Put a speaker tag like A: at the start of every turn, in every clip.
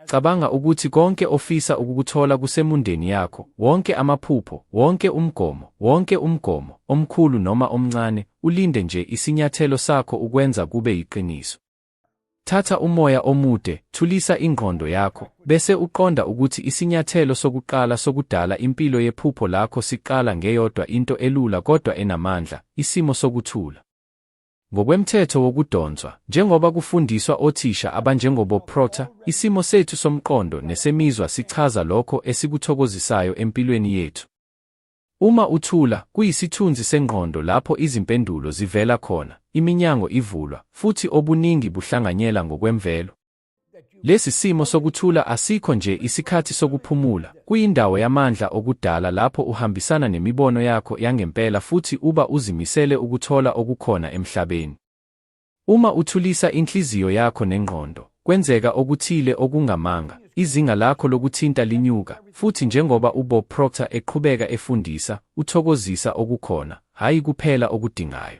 A: cabanga ukuthi konke ofisa ukukuthola kusemundeni yakho, wonke amaphupho, wonke umgomo, omkhulu noma omncane, ulinde nje isinyathelo sakho ukwenza kube yiqiniso. Thatha umoya omude, thulisa ingqondo yakho, bese uqonda ukuthi isinyathelo sokuqala sokudala impilo yephupho lakho siqala ngeyodwa into elula kodwa enamandla, isimo sokuthula. Ngokwemthetho wokudonswa, njengoba kufundiswa othisha abanjengoBob Proctor, isimo sethu somqondo nesemizwa sichaza lokho esikuthokozisayo empilweni yethu. Uma uthula, kuyisithunzi sengqondo lapho izimpendulo zivela khona, iminyango ivulwa, futhi obuningi buhlanganyela ngokwemvelo. Lesi simo sokuthula asikho nje isikhathi sokuphumula, kuyindawo yamandla okudala lapho uhambisana nemibono yakho yangempela futhi uba uzimisele ukuthola okukhona emhlabeni. Uma uthulisa inhliziyo yakho nengqondo, kwenzeka okuthile okungamanga, izinga lakho lokuthinta linyuka, futhi njengoba uBob Proctor eqhubeka efundisa, uthokozisa okukhona, hayi kuphela okudingayo.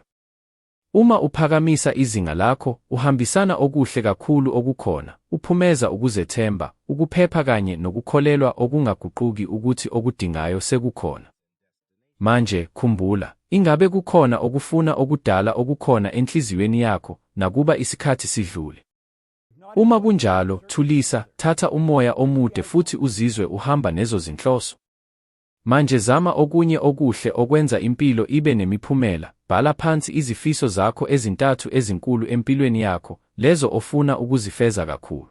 A: Uma uphakamisa izinga lakho, uhambisana okuhle kakhulu okukhona, uphumeza ukuzethemba, ukuphepha kanye nokukholelwa okungaguquki ukuthi okudingayo sekukhona. Manje, khumbula, ingabe kukhona okufuna okudala okukhona enhliziyweni yakho, nakuba isikhathi sidlule. Uma kunjalo, thulisa, thatha umoya omude futhi uzizwe uhamba nezo zinhloso. Manje zama okunye okuhle okwenza impilo ibe nemiphumela, bhala phansi izifiso zakho ezintathu ezinkulu empilweni yakho, lezo ofuna ukuzifeza kakhulu.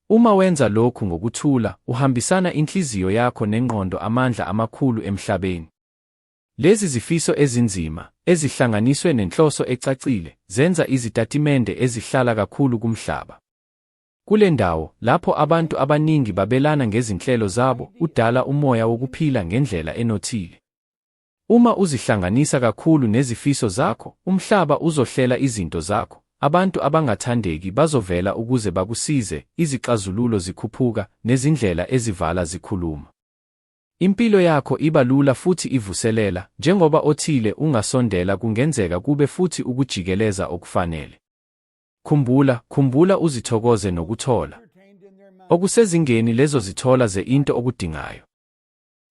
A: Uma wenza lokhu ngokuthula, uhambisana inhliziyo yakho nengqondo amandla amakhulu emhlabeni. Lezi zifiso ezinzima, ezihlanganiswe nenhloso ecacile, zenza izitatimende ezihlala kakhulu kumhlaba. Kule ndawo, lapho abantu abaningi babelana ngezinhlelo zabo, udala umoya wokuphila ngendlela enothile. Uma uzihlanganisa kakhulu nezifiso zakho, umhlaba uzohlela izinto zakho, abantu abangathandeki bazovela ukuze bakusize, izixazululo zikhuphuka, nezindlela ezivala zikhuluma. Impilo yakho iba lula futhi ivuselela, njengoba othile ungasondela kungenzeka kube futhi ukujikeleza okufanele. Khumbula uzithokoze nokuthola. Okusezingeni lezo zithola into okudingayo.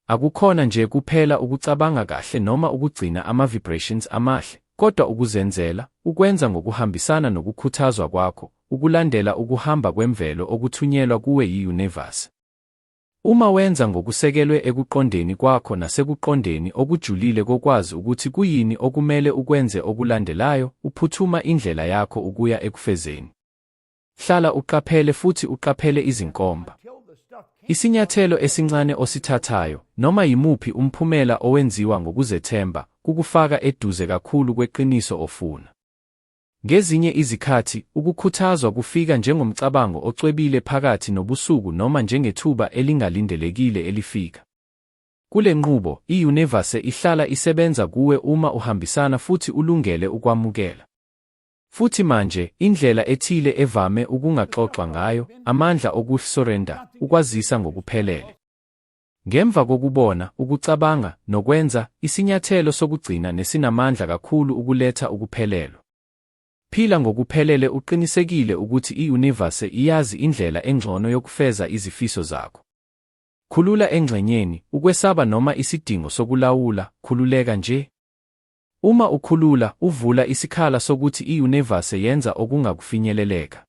A: Akukhona nje kuphela ukucabanga kahle noma ukugcina ama-vibrations amahle, kodwa ukuzenzela, ukwenza ngokuhambisana nokukhuthazwa kwakho, ukulandela ukuhamba kwemvelo okuthunyelwa kuwe yi-universe. Uma wenza ngokusekelwe ekuqondeni kwakho nasekuqondeni okujulile kokwazi ukuthi kuyini okumele ukwenze okulandelayo, uphuthuma indlela yakho ukuya ekufezeni. Hlala uqaphele futhi uqaphele izinkomba. Isinyathelo esincane osithathayo, noma yimuphi umphumela owenziwa ngokuzethemba, kukufaka eduze kakhulu kweqiniso ofuna. Ngezinye izikhathi, ukukhuthazwa kufika njengomcabango ocwebile phakathi nobusuku noma njengethuba elingalindelekile elifika. Kule nqubo, i-universe ihlala isebenza kuwe uma uhambisana futhi ulungele ukwamukela. Futhi manje, indlela ethile evame ukungaxoxwa ngayo, amandla okusurrender, ukwazisa ngokuphelele. Ngemva kokubona, ukucabanga, nokwenza, isinyathelo sokugcina nesinamandla kakhulu ukuletha ukuphelelo. Phila ngokuphelele uqinisekile ukuthi i-universe iyazi indlela engcono yokufeza izifiso zakho. Khulula engxenyeni, ukwesaba noma isidingo sokulawula, khululeka nje. Uma ukhulula, uvula isikhala sokuthi i-universe yenza okungakufinyeleleka.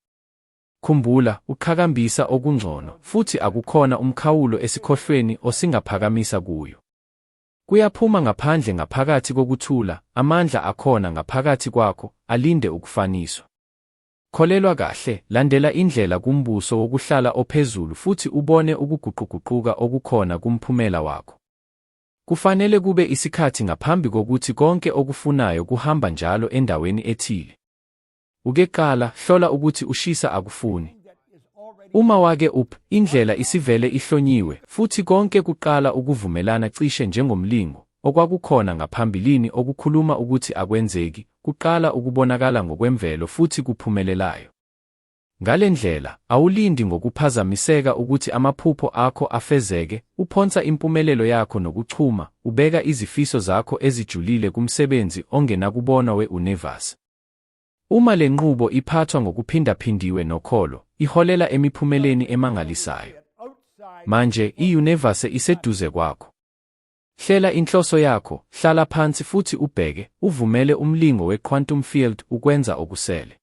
A: Khumbula, uqhakambisa okungcono, futhi akukhona umkhawulo esikhohlweni osingaphakamisa kuyo. Kuyaphuma ngaphandle ngaphakathi kokuthula, amandla akhona ngaphakathi kwakho, alinde ukufaniswa. Kholelwa kahle, landela indlela kumbuso wokuhlala ophezulu futhi ubone ukuguquguquka okukhona kumphumela wakho. Kufanele kube isikhathi ngaphambi kokuthi konke okufunayo kuhamba njalo endaweni ethile. Ukeqala, hlola ukuthi ushisa akufuni. Uma wake indlela isivele ihlonyiwe, futhi konke kuqala ukuvumelana cishe njengomlingo, okwakukhona ngaphambilini okukhuluma ukuthi akwenzeki, kuqala ukubonakala ngokwemvelo futhi kuphumelelayo. Ngale ndlela, awulindi ngokuphazamiseka ukuthi amaphupho akho afezeke, uphonsa impumelelo yakho nokuchuma, ubeka izifiso zakho ezijulile kumsebenzi ongenakubonwa we-universe. Uma le nqubo iphathwa ngokuphindaphindiwe nokholo, iholela emiphumeleni emangalisayo. Manje i-universe iseduze kwakho. Hlela inhloso yakho, hlala phansi futhi ubheke, uvumele umlingo we-quantum field ukwenza okusele.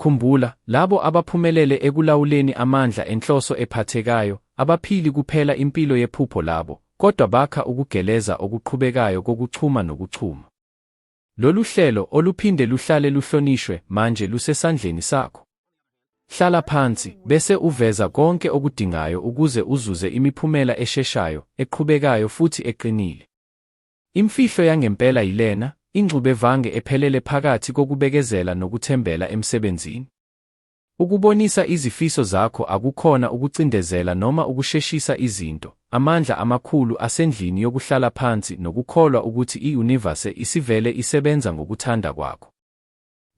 A: Khumbula, labo abaphumelele ekulawuleni amandla enhloso ephathekayo, abaphili kuphela impilo yephupho labo, kodwa bakha ukugeleza okuqhubekayo kokuchuma nokuchuma. Lolu hlelo oluphinde luhlale luhlonishwe manje lusesandleni sakho. Hlala phansi bese uveza konke okudingayo ukuze uzuze imiphumela esheshayo, eqhubekayo futhi eqinile. Imfihlo yangempela yilena, ingxubevange ephelele phakathi kokubekezela nokuthembela emsebenzini. Ukubonisa izifiso zakho akukhona ukucindezela noma ukusheshisa izinto, amandla amakhulu asendlini yokuhlala phansi nokukholwa ukuthi i-universe isivele isebenza ngokuthanda kwakho.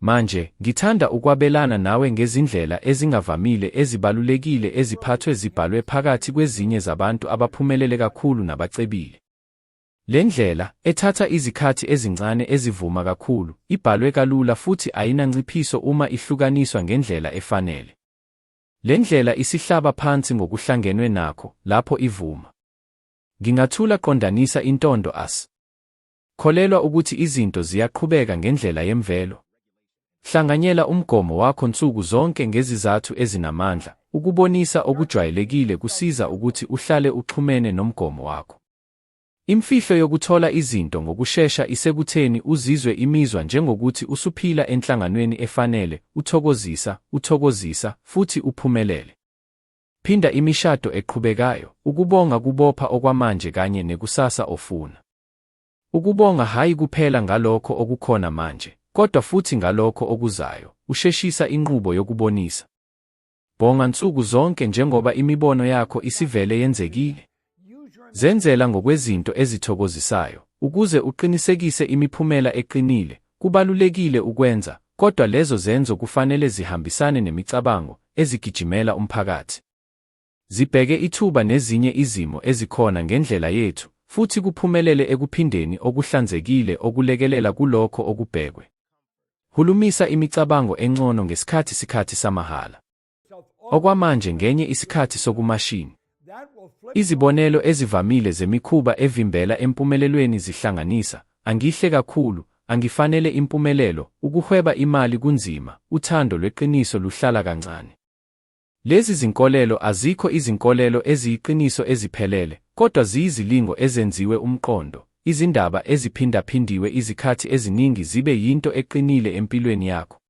A: Manje, ngithanda ukwabelana nawe ngezindlela ezingavamile ezibalulekile eziphathwe zibhalwe phakathi kwezinye zabantu abaphumelele kakhulu nabacebile. Le ndlela, ethatha izikhathi ezincane ezivuma kakhulu, ibhalwe kalula futhi ayinanciphiso uma ihlukaniswa ngendlela efanele. Le ndlela isihlaba phansi ngokuhlangenwe nakho, lapho ivuma. Ngingathula qondanisa intondo as. Kholelwa ukuthi izinto ziyaqhubeka ngendlela yemvelo. Hlanganyela umgomo wakho nsuku zonke ngezizathu ezinamandla, ukubonisa okujwayelekile kusiza ukuthi uhlale uxhumene nomgomo wakho. Imfihlo yokuthola izinto ngokushesha isekutheni uzizwe imizwa njengokuthi usuphila enhlanganweni efanele, uthokozisa, futhi uphumelele. Phinda imishado eqhubekayo, ukubonga kubopha okwamanje kanye nekusasa ofuna. Ukubonga hayi kuphela ngalokho okukhona manje, kodwa futhi ngalokho okuzayo, usheshisa inqubo yokubonisa. Bonga nsuku zonke njengoba imibono yakho isivele yenzekile. Zenzela ngokwezinto ezithokozisayo, ukuze uqinisekise imiphumela eqinile, kubalulekile ukwenza, kodwa lezo zenzo kufanele zihambisane nemicabango, ezigijimela umphakathi. Zibheke ithuba nezinye izimo ezikhona ngendlela yethu, futhi kuphumelele ekuphindeni okuhlanzekile okulekelela kulokho okubhekwe. Hulumisa imicabango engcono ngesikhathi samahala. Okwamanje ngenye isikhathi sokumashini. Izibonelo ezivamile zemikhuba evimbela empumelelweni zihlanganisa, angihle kakhulu, angifanele impumelelo, ukuhweba imali kunzima, uthando lweqiniso luhlala kancane. Lezi zinkolelo azikho izinkolelo eziyiqiniso eziphelele, kodwa ziyizilingo ezenziwe umqondo, izindaba eziphindaphindiwe izikhathi eziningi zibe yinto eqinile empilweni yakho.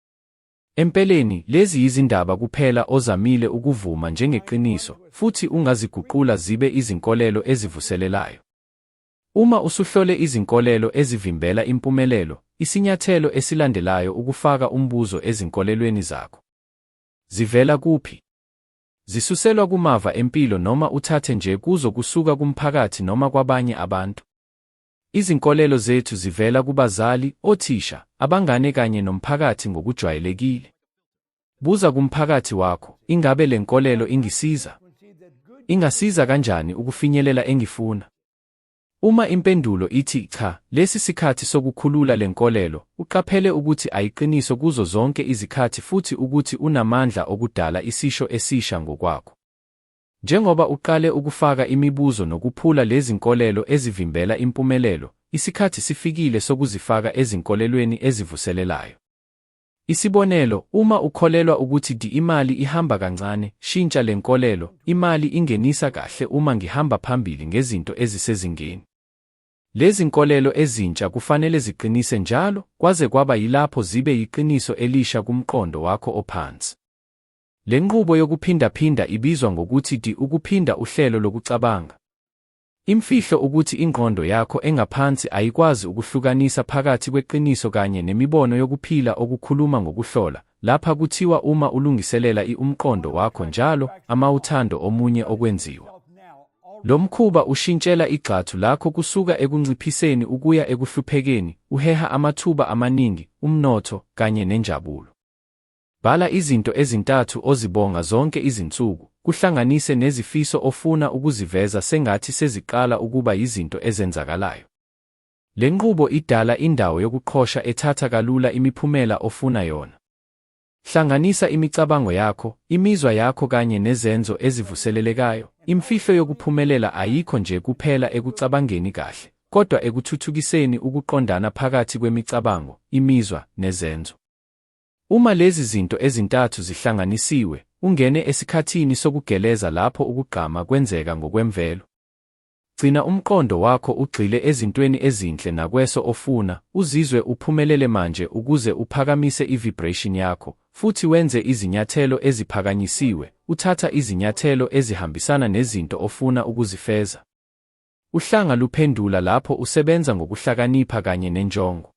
A: Empeleni, lezi yizindaba kuphela ozamile ukuvuma njengeqiniso, futhi ungaziguqula zibe izinkolelo ezivuselelayo. Uma usuhlole izinkolelo ezivimbela impumelelo, isinyathelo esilandelayo ukufaka umbuzo ezinkolelweni zakho. Zivela kuphi? Zisuselwa kumava empilo noma uthathe nje kuzo kusuka kumphakathi noma kwabanye abantu? Izinkolelo zethu zivela kubazali, othisha, abangane kanye nomphakathi ngokujwayelekile. Buza kumphakathi wakho, ingabe le nkolelo ingisiza? Ingasiza kanjani ukufinyelela engifuna? Uma impendulo ithi cha, lesi sikhathi sokukhulula le nkolelo, uqaphele ukuthi ayiqiniso kuzo zonke izikhathi futhi ukuthi unamandla okudala isisho esisha ngokwakho. Njengoba uqale ukufaka imibuzo nokuphula lezi nkolelo ezivimbela impumelelo, isikhathi sifikile sokuzifaka ezinkolelweni ezivuselelayo. Isibonelo, uma ukholelwa ukuthi imali ihamba kancane, shintsha le nkolelo, imali ingenisa kahle uma ngihamba phambili ngezinto ezisezingeni. Lezi nkolelo ezintsha kufanele ziqinise njalo, kwaze kwaba yilapho zibe yiqiniso elisha kumqondo wakho ophansi. Le nqubo yokuphindaphinda ibizwa ngokuthi ukuphinda uhlelo lokucabanga. Imfihlo ukuthi ingqondo yakho engaphansi ayikwazi ukuhlukanisa phakathi kweqiniso kanye nemibono yokuphila okukhuluma ngokuhlola, lapha kuthiwa uma ulungiselela umqondo wakho njalo, uthando omunye okwenziwa. Lo mkhuba ushintshela igxathu lakho kusuka ekunciphiseni ukuya ekuhluphekeni, uheha amathuba amaningi, umnotho, kanye nenjabulo. Bhala izinto ezintathu ozibonga zonke izinsuku, kuhlanganise nezifiso ofuna ukuziveza sengathi seziqala ukuba yizinto ezenzakalayo. Le nqubo idala indawo yokuqhosha ethatha kalula imiphumela ofuna yona. Hlanganisa imicabango yakho, imizwa yakho kanye nezenzo ezivuselelekayo. Imfihlo yokuphumelela ayikho nje kuphela ekucabangeni kahle, kodwa ekuthuthukiseni ukuqondana phakathi kwemicabango, imizwa nezenzo. Uma lezi zinto ezintathu zihlanganisiwe, ungene esikhathini sokugeleza lapho ukugqama kwenzeka ngokwemvelo. Gcina umqondo wakho ugxile ezintweni ezinhle nakweso ofuna, uzizwe uphumelele manje ukuze uphakamise i-vibration yakho, futhi wenze izinyathelo eziphakanyisiwe, uthatha izinyathelo ezihambisana nezinto ofuna ukuzifeza. Uhlanga luphendula lapho usebenza ngokuhlakanipha kanye nenjongo.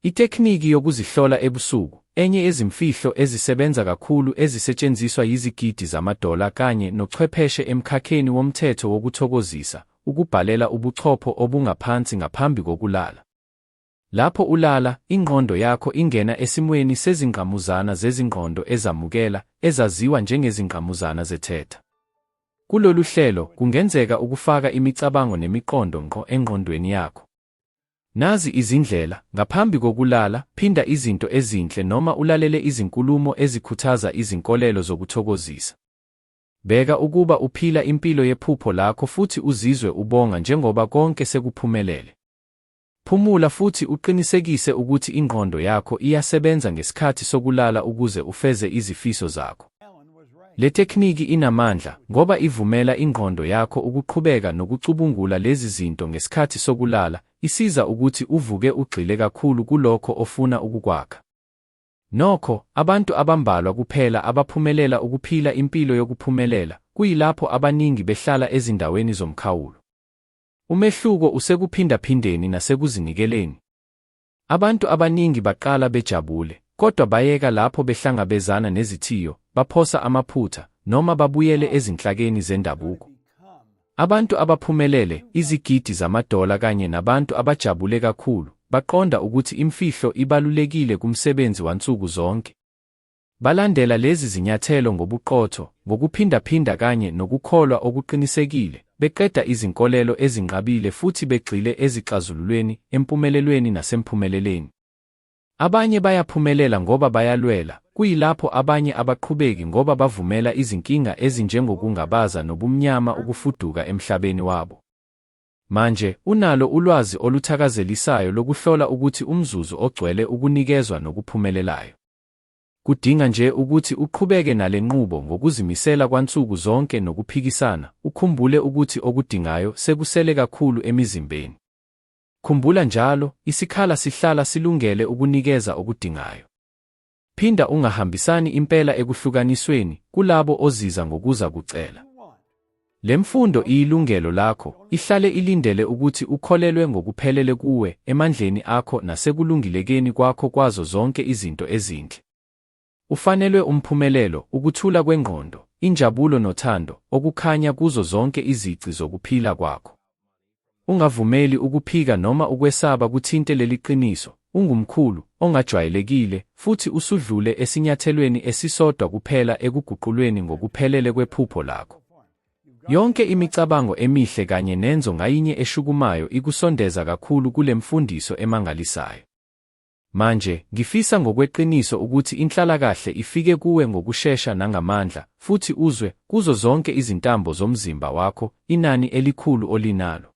A: Itekniki yokuzihlola ebusuku, enye yezimfihlo ezisebenza kakhulu ezisetshenziswa yizigidi zamadola kanye nochwepheshe emkhakheni womthetho wokuthokozisa, ukubhalela ubuchopho obungaphansi ngaphambi kokulala. Lapho ulala, ingqondo yakho ingena esimweni sezingqamuzana zezingqondo ezamukela, ezaziwa njengezingqamuzana zethetha. Kulolu hlelo, kungenzeka ukufaka imicabango nemiqondo ngqo engqondweni yakho. Nazi izindlela: ngaphambi kokulala, phinda izinto ezinhle noma ulalele izinkulumo ezikhuthaza izinkolelo zokuthokozisa. Bheka ukuba uphila impilo yephupho lakho futhi uzizwe ubonga njengoba konke sekuphumelele. Phumula futhi uqinisekise ukuthi ingqondo yakho iyasebenza ngesikhathi sokulala ukuze ufeze izifiso zakho. Le tekniki inamandla ngoba ivumela ingqondo yakho ukuqhubeka nokucubungula lezi zinto ngesikhathi sokulala, isiza ukuthi uvuke ugxile kakhulu kulokho ofuna ukukwakha. Nokho, abantu abambalwa kuphela abaphumelela ukuphila impilo yokuphumelela, kuyilapho abaningi behlala ezindaweni zomkhawulo. Umehluko usekuphindaphindeni nasekuzinikeleni. Abantu abaningi baqala bejabule, kodwa bayeka lapho behlangabezana nezithiyo, baphosa amaphutha, noma babuyele ezinhlakeni zendabuko. Abantu abaphumelele, izigidi zamadola kanye nabantu abajabule kakhulu, baqonda ukuthi imfihlo ibalulekile kumsebenzi wansuku zonke. Balandela lezi zinyathelo ngobuqotho, ngokuphindaphinda kanye nokukholwa okuqinisekile, beqeda izinkolelo ezinqabile futhi begxile ezixazululweni, empumelelweni nasemphumeleleni. Abanye bayaphumelela ngoba bayalwela, kuyilapho abanye abaqhubeki ngoba bavumela izinkinga ezinjengokungabaza nobumnyama ukufuduka emhlabeni wabo. Manje, unalo ulwazi oluthakazelisayo lokuhlola ukuthi umzuzu ogcwele ukunikezwa nokuphumelelayo. Kudinga nje ukuthi uqhubeke nale nqubo ngokuzimisela kwansuku zonke nokuphikisana, ukhumbule ukuthi okudingayo sekusele kakhulu emizimbeni. Khumbula njalo, isikhala sihlala silungele ukunikeza okudingayo. Phinda ungahambisani impela ekuhlukanisweni kulabo oziza ngokuza kucela. Le mfundo iyilungelo lakho, ihlale ilindele ukuthi ukholelwe ngokuphelele kuwe, emandleni akho nasekulungilekeni kwakho kwazo zonke izinto ezinhle. Ufanelwe umphumelelo, ukuthula kwengqondo, injabulo nothando, okukhanya kuzo zonke izici zokuphila kwakho. Ungavumeli ukuphika noma ukwesaba kuthinte leli qiniso. Ungumkhulu, ongajwayelekile, futhi usudlule esinyathelweni esisodwa kuphela ekuguqulweni ngokuphelele kwephupho lakho. Yonke imicabango emihle kanye nenzo ngayinye eshukumayo ikusondeza kakhulu kule mfundiso emangalisayo. Manje, ngifisa ngokweqiniso ukuthi inhlalakahle ifike kuwe ngokushesha nangamandla, futhi uzwe, kuzo zonke izintambo zomzimba wakho, inani elikhulu olinalo.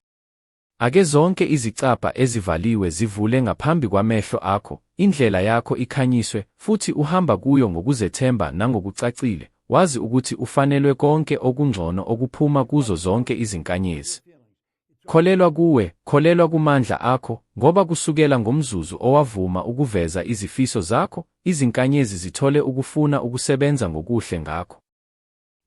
A: Ake zonke izicapha ezivaliwe zivule ngaphambi kwamehlo akho, indlela yakho ikhanyiswe, futhi uhamba kuyo ngokuzethemba nangokucacile, wazi ukuthi ufanelwe konke okungcono okuphuma kuzo zonke izinkanyezi. Kholelwa kuwe, kholelwa kumandla akho, ngoba kusukela ngomzuzu owavuma ukuveza izifiso zakho, izinkanyezi zithole ukufuna ukusebenza ngokuhle ngakho.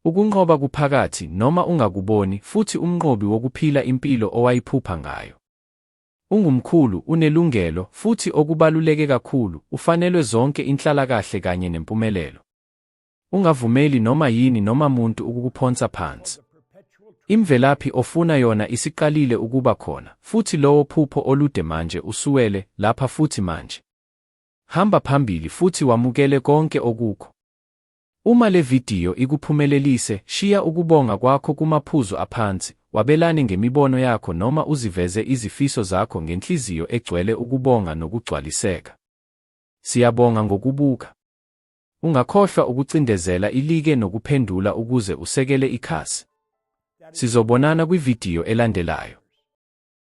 A: Ukunqoba kuphakathi noma ungakuboni, futhi umnqobi wokuphila impilo owayiphupha ngayo. Ungumkhulu, unelungelo, futhi okubaluleke kakhulu, ufanelwe zonke inhlalakahle kanye nempumelelo. Ungavumeli noma yini noma muntu ukukuphonsa phansi. Imvelaphi ofuna yona isiqalile ukuba khona, futhi lowo phupho olude manje usuwele lapha futhi manje. Hamba phambili futhi wamukele konke okukho. Uma le vidiyo ikuphumelelise, shiya ukubonga kwakho kumaphuzu aphansi, wabelane ngemibono yakho noma uziveze izifiso zakho ngenhliziyo egcwele ukubonga nokugcwaliseka. Siyabonga ngokubuka. Ungakhohlwa ukucindezela ilike nokuphendula ukuze usekele ikhasi. Sizobonana kwividiyo elandelayo.